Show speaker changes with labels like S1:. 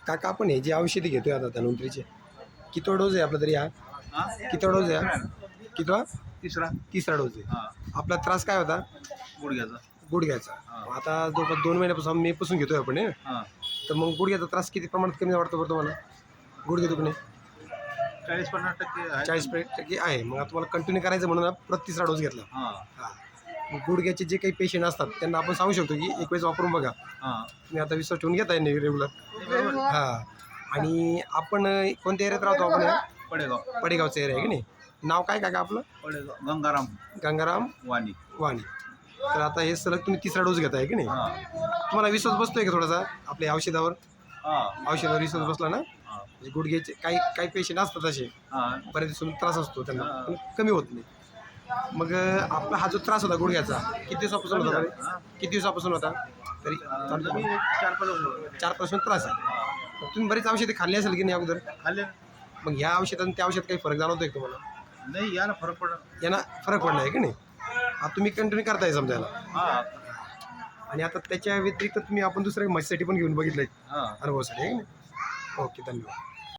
S1: काका आपण हे जे औषधी घेतोय आता धन्वंतरीचे किती डोज आहे आपला तरी हा किती डोज आहे हा कितवा तिसरा डोज आहे आपला त्रास काय होता गुडघ्याचा आता जवळपास 2 महिन्यापासून मे पासून घेतोय आपण तर मग गुडघ्याचा त्रास किती प्रमाणात कमी वाटतो बरं तुम्हाला गुडघे दुखणे 40% आहे मग आता तुम्हाला कंटिन्यू करायचं म्हणून परत तिसरा डोस घेतला मग गुडघ्याचे जे काही पेशंट असतात त्यांना आपण सांगू शकतो की एक वेळेस वापरून बघा तुम्ही आता विश्वास ठेवून घेताय नाही रेग्युलर आणि आपण कोणत्या एरियात राहतो आपण पडेगावचं एरिया आहे की नाही नाव काय का आपलं गंगाराम वाणी तर आता हे सलग तुम्ही तिसरा डोस घेताय की नाही तुम्हाला विश्वास बसतोय का थोडासा आपल्या औषधावर विश्वास बसला ना म्हणजे गुडघ्याचे काही पेशंट असतात असे बऱ्याच दिवसांनी त्रास असतो त्यांना पण कमी होत नाही मग आपला हा जो त्रास होता गुडघ्याचा किती दिवसापासून होता तरी 4-5 त्रास आहे तुम्ही बरेच औषधे खाल्ली असेल की नाही अगोदर मग ह्या औषधांनी त्या औषधात काही फरक जाणवतोय का तुम्हाला
S2: नाही याला
S1: फरक पडला आहे की नाही आता तुम्ही कंटिन्यू करताय समजायला आणि आता त्याच्या व्यतिरिक्त तुम्ही आपण दुसऱ्या म्हशीसाठी पण घेऊन बघितलंय अनुभवासाठी आहे की नाही ओके धन्यवाद